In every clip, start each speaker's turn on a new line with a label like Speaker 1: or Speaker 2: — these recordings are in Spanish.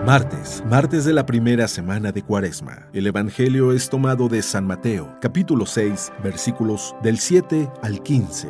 Speaker 1: Martes de la primera semana de Cuaresma. El Evangelio es tomado de San Mateo, capítulo 6, versículos del 7 al 15.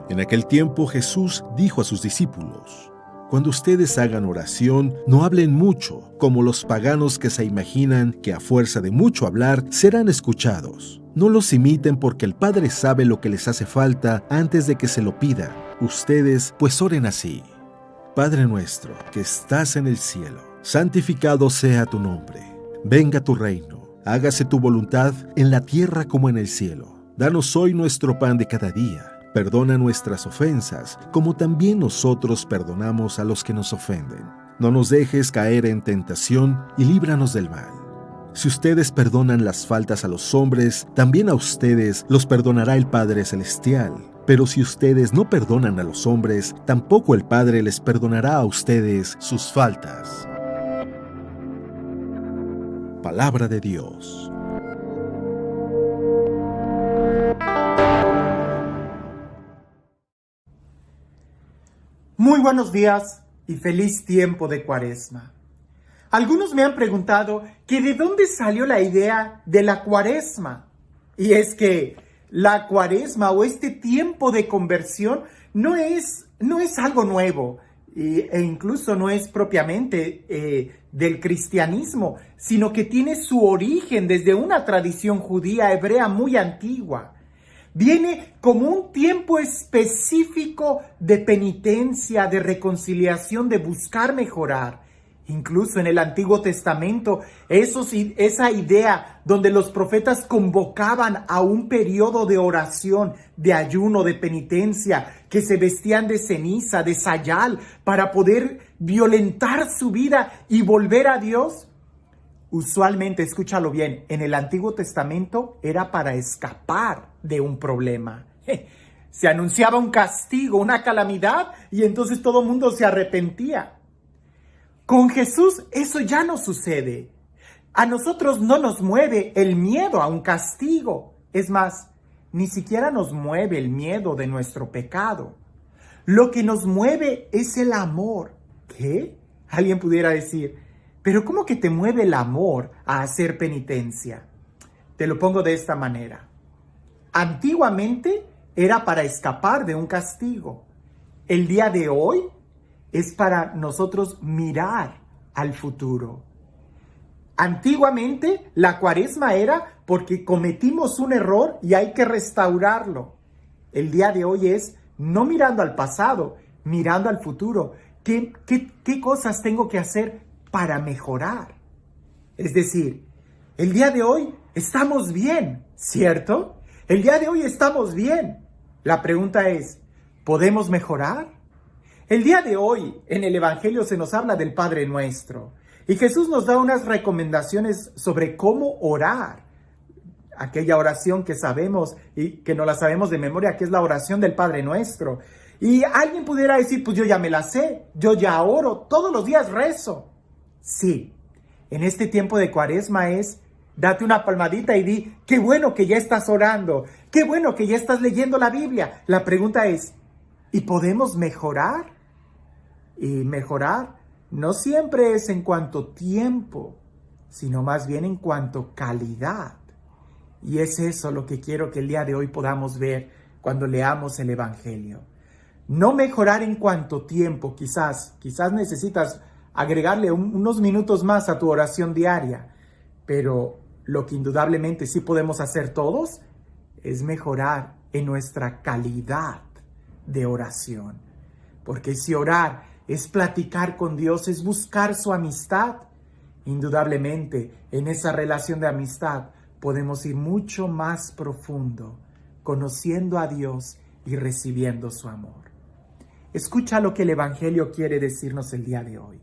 Speaker 1: En aquel tiempo Jesús dijo a sus discípulos: Cuando ustedes hagan oración, no hablen mucho, como los paganos que se imaginan que a fuerza de mucho hablar serán escuchados. No los imiten porque el Padre sabe lo que les hace falta antes de que se lo pidan. Ustedes pues oren así: Padre nuestro, que estás en el cielo, santificado sea tu nombre. Venga tu reino, hágase tu voluntad en la tierra como en el cielo. Danos hoy nuestro pan de cada día. Perdona nuestras ofensas, como también nosotros perdonamos a los que nos ofenden. No nos dejes caer en tentación y líbranos del mal. Si ustedes perdonan las faltas a los hombres, también a ustedes los perdonará el Padre Celestial. Pero si ustedes no perdonan a los hombres, tampoco el Padre les perdonará a ustedes sus faltas. Palabra de Dios.
Speaker 2: Muy buenos días y feliz tiempo de Cuaresma. Algunos me han preguntado que de dónde salió la idea de la Cuaresma. Y es que la Cuaresma o este tiempo de conversión no es algo nuevo e incluso no es propiamente del cristianismo, sino que tiene su origen desde una tradición judía hebrea muy antigua. Viene como un tiempo específico de penitencia, de reconciliación, de buscar mejorar. Incluso en el Antiguo Testamento, esa idea donde los profetas convocaban a un periodo de oración, de ayuno, de penitencia, que se vestían de ceniza, de sayal, para poder violentar su vida y volver a Dios. Usualmente, escúchalo bien, en el Antiguo Testamento era para escapar de un problema. Se anunciaba un castigo, una calamidad, y entonces todo el mundo se arrepentía. Con Jesús eso ya no sucede. A nosotros no nos mueve el miedo a un castigo. Es más, ni siquiera nos mueve el miedo de nuestro pecado. Lo que nos mueve es el amor. ¿Qué? Alguien pudiera decir: ¿pero cómo que te mueve el amor a hacer penitencia? Te lo pongo de esta manera. Antiguamente era para escapar de un castigo. El día de hoy es para nosotros mirar al futuro. Antiguamente la Cuaresma era porque cometimos un error y hay que restaurarlo. El día de hoy es no mirando al pasado, mirando al futuro. ¿Qué cosas tengo que hacer para mejorar? Es decir, el día de hoy estamos bien, ¿cierto? El día de hoy estamos bien. La pregunta es, ¿podemos mejorar? El día de hoy en el Evangelio se nos habla del Padre Nuestro y Jesús nos da unas recomendaciones sobre cómo orar. Aquella oración que sabemos y que no la sabemos de memoria, que es la oración del Padre Nuestro. Y alguien pudiera decir: pues yo ya me la sé, yo ya oro, todos los días rezo. Sí, en este tiempo de Cuaresma es: date una palmadita y di: qué bueno que ya estás orando, qué bueno que ya estás leyendo la Biblia. La pregunta es: ¿y podemos mejorar? Y mejorar no siempre es en cuanto tiempo, sino más bien en cuanto calidad. Y es eso lo que quiero que el día de hoy podamos ver cuando leamos el Evangelio. No mejorar en cuanto tiempo, quizás necesitas agregarle unos minutos más a tu oración diaria, pero lo que indudablemente sí podemos hacer todos es mejorar en nuestra calidad de oración. Porque si orar es platicar con Dios, es buscar su amistad, indudablemente en esa relación de amistad podemos ir mucho más profundo, conociendo a Dios y recibiendo su amor. Escucha lo que el Evangelio quiere decirnos el día de hoy.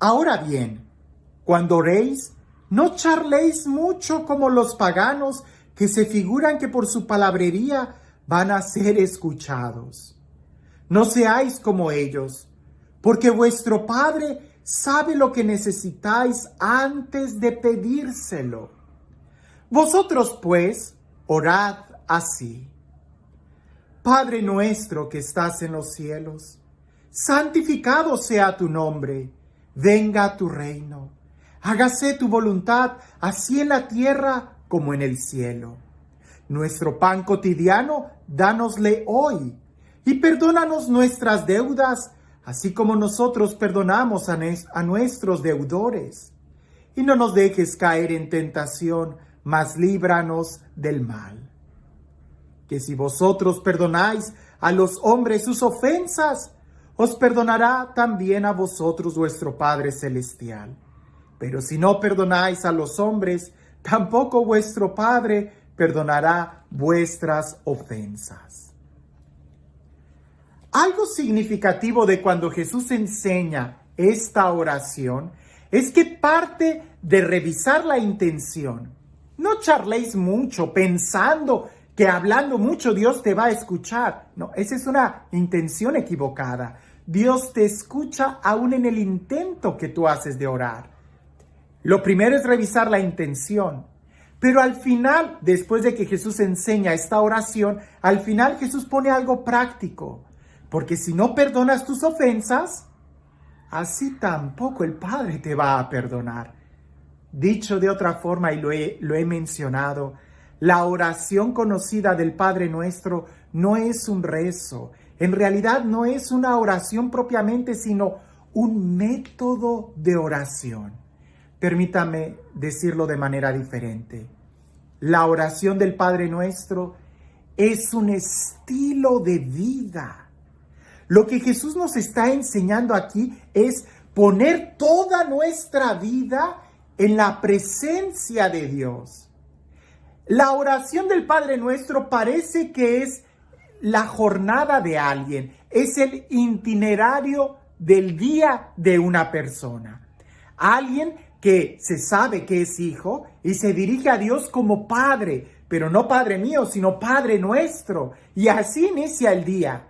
Speaker 2: Ahora bien, cuando oréis, no charléis mucho como los paganos que se figuran que por su palabrería van a ser escuchados. No seáis como ellos, porque vuestro Padre sabe lo que necesitáis antes de pedírselo. Vosotros, pues, orad así: Padre nuestro que estás en los cielos, santificado sea tu nombre, venga tu reino, hágase tu voluntad, así en la tierra como en el cielo. Nuestro pan cotidiano, dánosle hoy, y perdónanos nuestras deudas, así como nosotros perdonamos a nuestros deudores. Y no nos dejes caer en tentación, mas líbranos del mal. Que si vosotros perdonáis a los hombres sus ofensas, os perdonará también a vosotros vuestro Padre Celestial. Pero si no perdonáis a los hombres, tampoco vuestro Padre perdonará vuestras ofensas. Algo significativo de cuando Jesús enseña esta oración es que parte de revisar la intención. No charléis mucho pensando que hablando mucho Dios te va a escuchar. No, esa es una intención equivocada. Dios te escucha aún en el intento que tú haces de orar. Lo primero es revisar la intención. Pero al final, después de que Jesús enseña esta oración, al final Jesús pone algo práctico. Porque si no perdonas tus ofensas, así tampoco el Padre te va a perdonar. Dicho de otra forma, y lo he mencionado, la oración conocida del Padre Nuestro no es un rezo. En realidad no es una oración propiamente, sino un método de oración. Permítame decirlo de manera diferente. La oración del Padre Nuestro es un estilo de vida. Lo que Jesús nos está enseñando aquí es poner toda nuestra vida en la presencia de Dios. La oración del Padre Nuestro parece que es la jornada de alguien, es el itinerario del día de una persona. Alguien que se sabe que es hijo y se dirige a Dios como Padre, pero no Padre mío, sino Padre Nuestro. Y así inicia el día,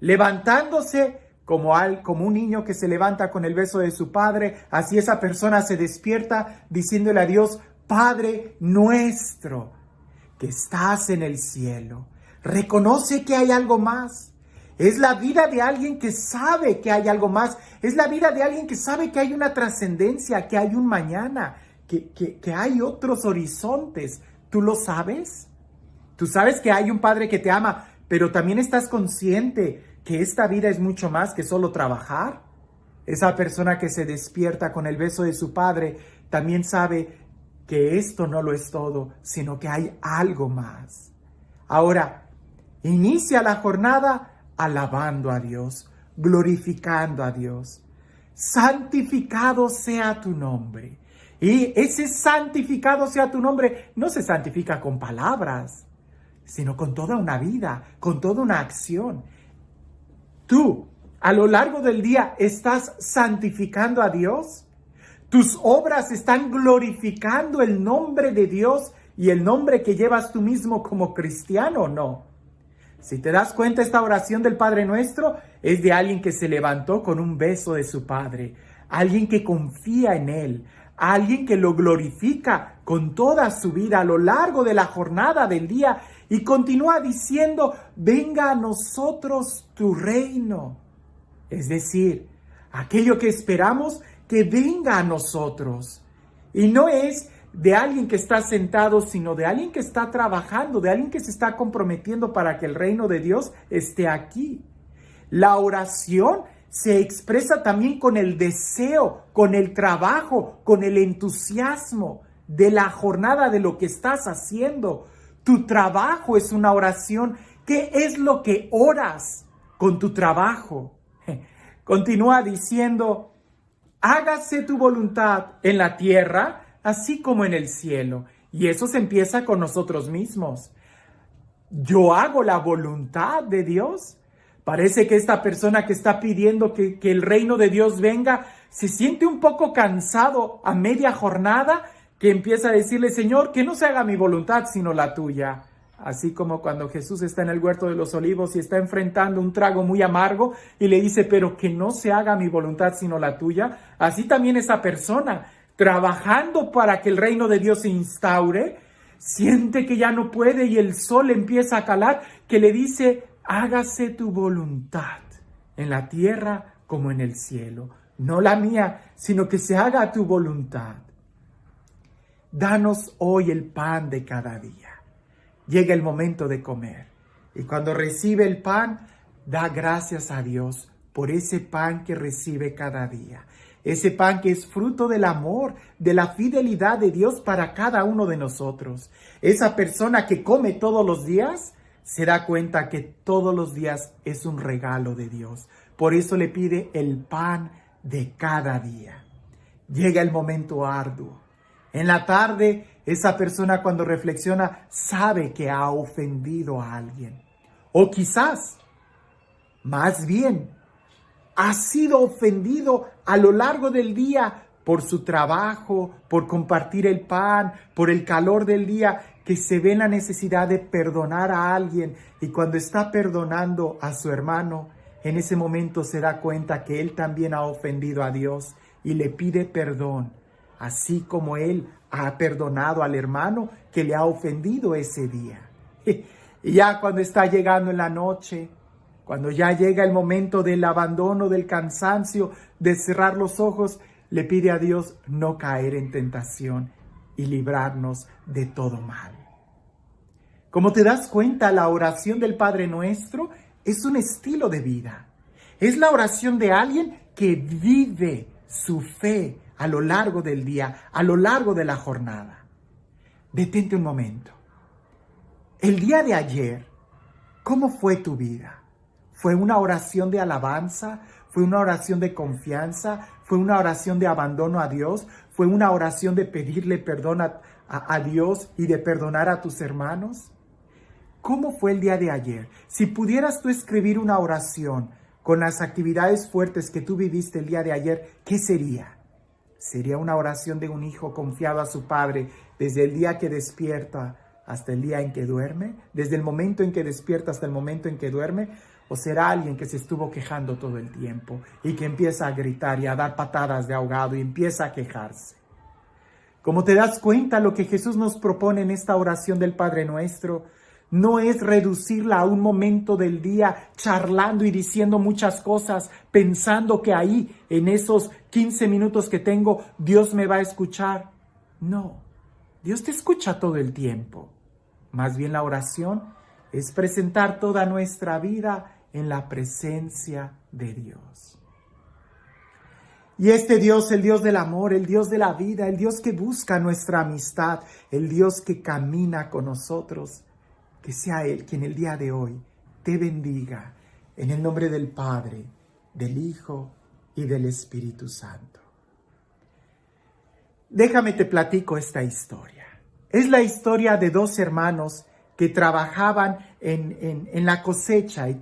Speaker 2: levantándose como un niño que se levanta con el beso de su padre, así esa persona se despierta diciéndole a Dios, Padre Nuestro, que estás en el cielo. Reconoce que hay algo más. Es la vida de alguien que sabe que hay algo más. Es la vida de alguien que sabe que hay una trascendencia, que hay un mañana, que hay otros horizontes. ¿Tú lo sabes? Tú sabes que hay un Padre que te ama, pero también estás consciente que esta vida es mucho más que solo trabajar. Esa persona que se despierta con el beso de su Padre también sabe que esto no lo es todo, sino que hay algo más. Ahora, inicia la jornada alabando a Dios, glorificando a Dios. Santificado sea tu nombre. Y ese santificado sea tu nombre no se santifica con palabras, sino con toda una vida, con toda una acción. Tú, a lo largo del día, ¿estás santificando a Dios? ¿Tus obras están glorificando el nombre de Dios y el nombre que llevas tú mismo como cristiano o no? Si te das cuenta, esta oración del Padre Nuestro es de alguien que se levantó con un beso de su Padre, alguien que confía en Él, alguien que lo glorifica con toda su vida a lo largo de la jornada del día y continúa diciendo, venga a nosotros tu reino. Es decir, aquello que esperamos que venga a nosotros. Y no es de alguien que está sentado, sino de alguien que está trabajando, de alguien que se está comprometiendo para que el reino de Dios esté aquí. La oración se expresa también con el deseo, con el trabajo, con el entusiasmo de la jornada de lo que estás haciendo. Tu trabajo es una oración. ¿Qué es lo que oras con tu trabajo? Continúa diciendo, hágase tu voluntad en la tierra, así como en el cielo. Y eso se empieza con nosotros mismos. ¿Yo hago la voluntad de Dios? Parece que esta persona que está pidiendo que el reino de Dios venga, se siente un poco cansado a media jornada, que empieza a decirle, Señor, que no se haga mi voluntad, sino la tuya. Así como cuando Jesús está en el huerto de los olivos y está enfrentando un trago muy amargo y le dice, pero que no se haga mi voluntad, sino la tuya. Así también esa persona, trabajando para que el reino de Dios se instaure, siente que ya no puede y el sol empieza a calar, que le dice, hágase tu voluntad en la tierra como en el cielo. No la mía, sino que se haga tu voluntad. Danos hoy el pan de cada día. Llega el momento de comer. Y cuando recibe el pan, da gracias a Dios por ese pan que recibe cada día. Ese pan que es fruto del amor, de la fidelidad de Dios para cada uno de nosotros. Esa persona que come todos los días se da cuenta que todos los días es un regalo de Dios. Por eso le pide el pan de cada día. Llega el momento arduo. En la tarde, esa persona cuando reflexiona sabe que ha ofendido a alguien. O quizás, más bien, ha sido ofendido a lo largo del día por su trabajo, por compartir el pan, por el calor del día, que se ve en la necesidad de perdonar a alguien. Y cuando está perdonando a su hermano, en ese momento se da cuenta que él también ha ofendido a Dios y le pide perdón, así como él ha perdonado al hermano que le ha ofendido ese día. Y ya cuando está llegando en la noche, cuando ya llega el momento del abandono, del cansancio, de cerrar los ojos, le pide a Dios no caer en tentación y librarnos de todo mal. Como te das cuenta, la oración del Padre Nuestro es un estilo de vida. Es la oración de alguien que vive su fe a lo largo del día, a lo largo de la jornada. Detente un momento. El día de ayer, ¿cómo fue tu vida? ¿Fue una oración de alabanza? ¿Fue una oración de confianza? ¿Fue una oración de abandono a Dios? ¿Fue una oración de pedirle perdón a Dios y de perdonar a tus hermanos? ¿Cómo fue el día de ayer? Si pudieras tú escribir una oración con las actividades fuertes que tú viviste el día de ayer, ¿qué sería? ¿Sería una oración de un hijo confiado a su padre desde el día que despierta hasta el día en que duerme? ¿Desde el momento en que despierta hasta el momento en que duerme? ¿O será alguien que se estuvo quejando todo el tiempo y que empieza a gritar y a dar patadas de ahogado y empieza a quejarse? Como te das cuenta, lo que Jesús nos propone en esta oración del Padre Nuestro no es reducirla a un momento del día charlando y diciendo muchas cosas, pensando que ahí, en esos 15 minutos que tengo, Dios me va a escuchar. No, Dios te escucha todo el tiempo. Más bien la oración es presentar toda nuestra vida en la presencia de Dios. Y este Dios, el Dios del amor, el Dios de la vida, el Dios que busca nuestra amistad, el Dios que camina con nosotros, que sea Él quien el día de hoy te bendiga en el nombre del Padre, del Hijo y del Espíritu Santo. Déjame te platico esta historia. Es la historia de dos hermanos que trabajaban en la cosecha y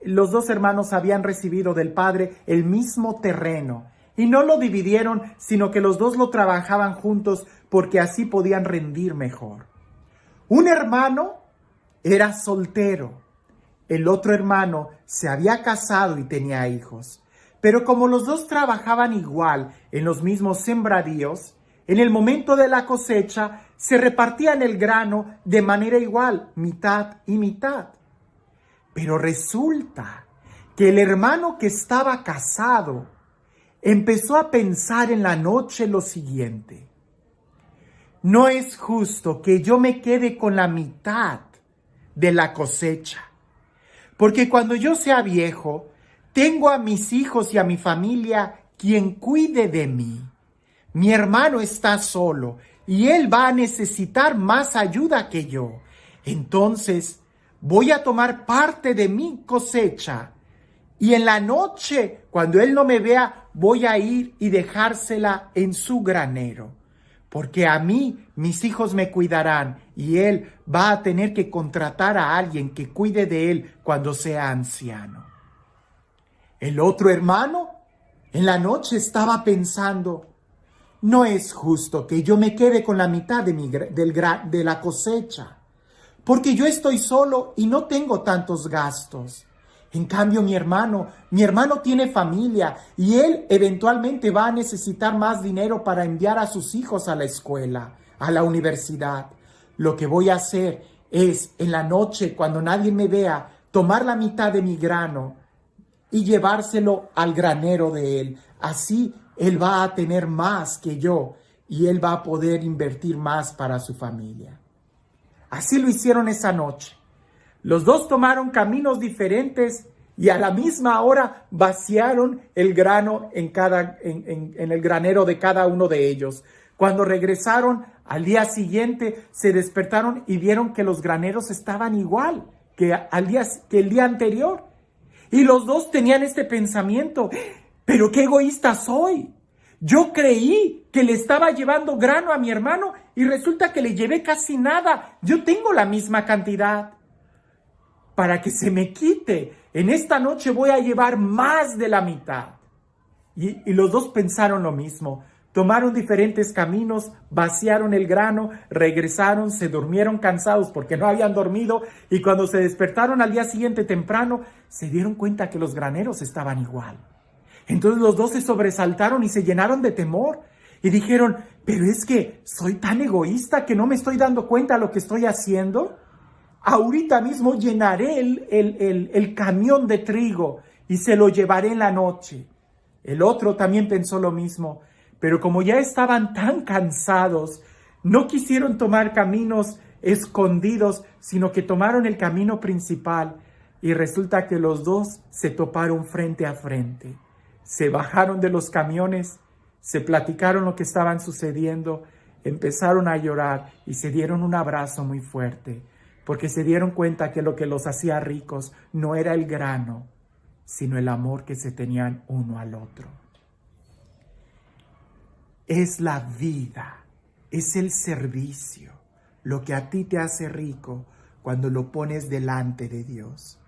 Speaker 2: los dos hermanos habían recibido del padre el mismo terreno y no lo dividieron, sino que los dos lo trabajaban juntos porque así podían rendir mejor. Un hermano era soltero, el otro hermano se había casado y tenía hijos, pero como los dos trabajaban igual en los mismos sembradíos, en el momento de la cosecha se repartían el grano de manera igual, mitad y mitad. Pero resulta que el hermano que estaba casado empezó a pensar en la noche lo siguiente: no es justo que yo me quede con la mitad de la cosecha, porque cuando yo sea viejo, tengo a mis hijos y a mi familia quien cuide de mí. Mi hermano está solo y él va a necesitar más ayuda que yo. Entonces, voy a tomar parte de mi cosecha y en la noche, cuando él no me vea, voy a ir y dejársela en su granero. Porque a mí, mis hijos me cuidarán y él va a tener que contratar a alguien que cuide de él cuando sea anciano. El otro hermano, en la noche estaba pensando: no es justo que yo me quede con la mitad de la cosecha, porque yo estoy solo y no tengo tantos gastos. En cambio, mi hermano tiene familia y él eventualmente va a necesitar más dinero para enviar a sus hijos a la escuela, a la universidad. Lo que voy a hacer es, en la noche, cuando nadie me vea, tomar la mitad de mi grano y llevárselo al granero de él. Así él va a tener más que yo y él va a poder invertir más para su familia. Así lo hicieron esa noche. Los dos tomaron caminos diferentes y a la misma hora vaciaron el grano en el granero de cada uno de ellos. Cuando regresaron al día siguiente, se despertaron y vieron que los graneros estaban igual que el día anterior. Y los dos tenían este pensamiento: pero qué egoísta soy. Yo creí que le estaba llevando grano a mi hermano y resulta que le llevé casi nada. Yo tengo la misma cantidad. Para que se me quite, en esta noche voy a llevar más de la mitad. Y los dos pensaron lo mismo. Tomaron diferentes caminos, vaciaron el grano, regresaron, se durmieron cansados porque no habían dormido y cuando se despertaron al día siguiente temprano, se dieron cuenta que los graneros estaban igual. Entonces los dos se sobresaltaron y se llenaron de temor y dijeron: pero es que soy tan egoísta que no me estoy dando cuenta de lo que estoy haciendo. Ahorita mismo llenaré el camión de trigo y se lo llevaré en la noche. El otro también pensó lo mismo, pero como ya estaban tan cansados, no quisieron tomar caminos escondidos, sino que tomaron el camino principal y resulta que los dos se toparon frente a frente. Se bajaron de los camiones, se platicaron lo que estaban sucediendo, empezaron a llorar y se dieron un abrazo muy fuerte, porque se dieron cuenta que lo que los hacía ricos no era el grano, sino el amor que se tenían uno al otro. Es la vida, es el servicio, lo que a ti te hace rico cuando lo pones delante de Dios.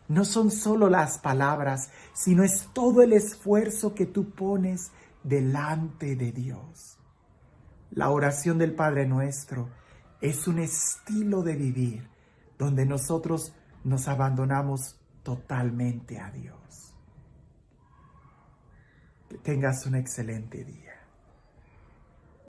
Speaker 2: No son solo las palabras, sino es todo el esfuerzo que tú pones delante de Dios. La oración del Padre Nuestro es un estilo de vivir donde nosotros nos abandonamos totalmente a Dios. Que tengas un excelente día.